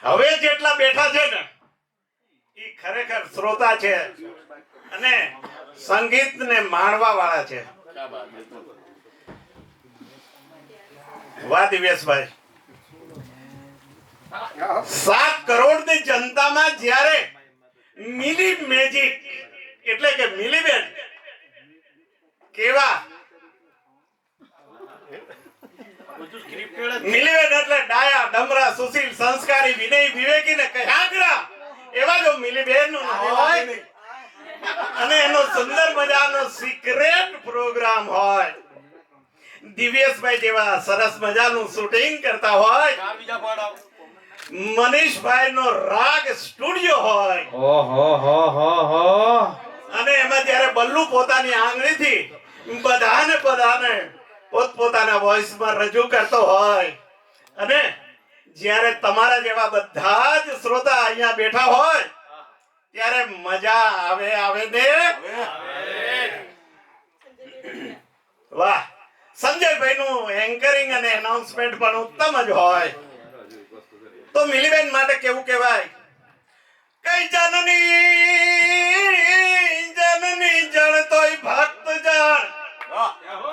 હવે જેટલા બેઠા છે ને એ ખરેખર શ્રોતા છે અને સંગીતને માણવા વાળા છે. વાહ દિવ્યેશભાઈ, 7 કરોડની જનતામાં જ્યારે મિલી મેજિક એટલે કે મિલીબેન કેવા મિલીબેન એટલે ડાયા ડમરા સુશીલ સંસ્કારી વિનય વિવેકી ને કયાગરા એવા જો મિલીબેન હોય અને એનો સુંદર મજાનો સિક્રેટ પ્રોગ્રામ હોય, દિવ્યેશભાઈ જેવા સરસ મજાનું શૂટિંગ કરતા હોય, મનીષભાઈ નો રાગ સ્ટુડિયો હોય, અને એમાં જયારે બલ્લુ પોતાની આંગળીથી બધાને પોતપોતાના વોઇસમાં રજૂ કરતો હોય, અને જ્યારે તમારા જેવા બધા જ શ્રોતા અહીંયા બેઠા હોય ત્યારે મજા આવે ને. વાહ, સંજયભાઈ નું એન્કરિંગ અને એનાઉન્સમેન્ટ પણ ઉત્તમ જ હોય. તો મિલીબેન માટે કેવું કહેવાય, કઈ જનની જણ તોય ભક્ત જણ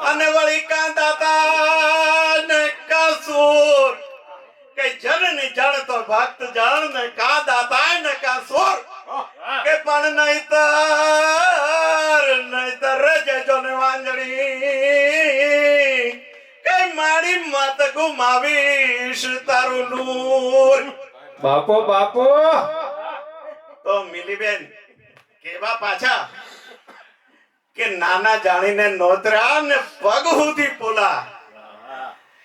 અને વળી કાંદાતા ને કાસુર. કઈ જનની જણ તો ભક્ત જણ ને કાંદાતા ને કાસુર કે પણ નહીતર રજજો ને વાંજણી કઈ મારી મત ગુમાવીશ તારું નૂર. બાપો તો મિલીબેન કેવા પાછા કે નાના જાણીને નોતરા ને પગ સુધી પોલા.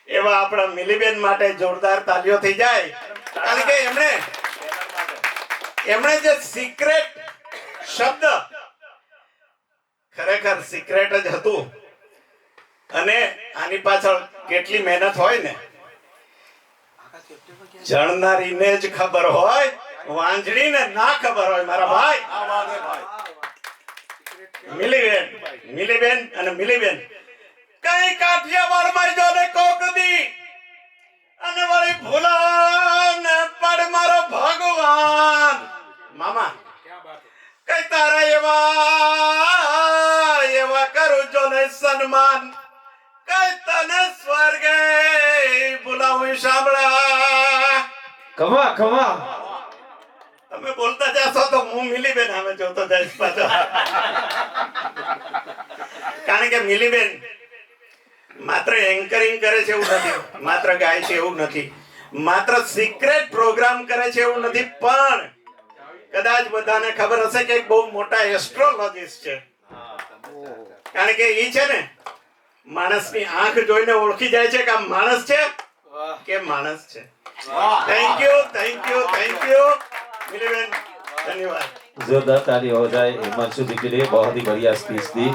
એવા આપણા મિલીબેન માટે જોરદાર તાલીઓ થઈ જાય, કારણ કે એમણે જે સિક્રેટ શબ્દ ખરેખર સિક્રેટ જ હતું, અને આની પાછળ કેટલી મહેનત હોય ને જણનારીને જ ખબર હોય, વાંજણીને ના ખબર હોય. મારા ભાઈ મિલીબેન અને મિલીબેન કઈ કાઠિયાવાડ જો ને કોક દી અને વળી ભૂલા ને પડ મારો ભગવાન મામા કઈ તારા એવા કરું જો ને સન્માન કઈ તને સ્વર્ગે બોલાવું સાંભળા. ખમા તમે બોલતા જાશો તો હું મિલીબેન સામે જોતો જઈશ પાછો. કારણ કે મિલીબેન માત્ર એન્કરિંગ કરે છે એવું નથી, માત્ર ગાય છે એવું નથી, માત્ર સિક્રેટ પ્રોગ્રામ કરે છે એવું નથી, પણ કદાચ બધાને ખબર હશે કે બહુ મોટા એસ્ટ્રોલોજીસ્ટ છે. કારણ કે ઈ છે ને માણસની આંખ જોઈને ઓળખી જાય છે કે આ માણસ છે કે માણસ છે. થેન્ક યુ मिलीबेन, धन्यवाद. जोरदार ताली हो जाए हिमांशु जी के लिए, बहुत ही बढ़िया स्पीच दी.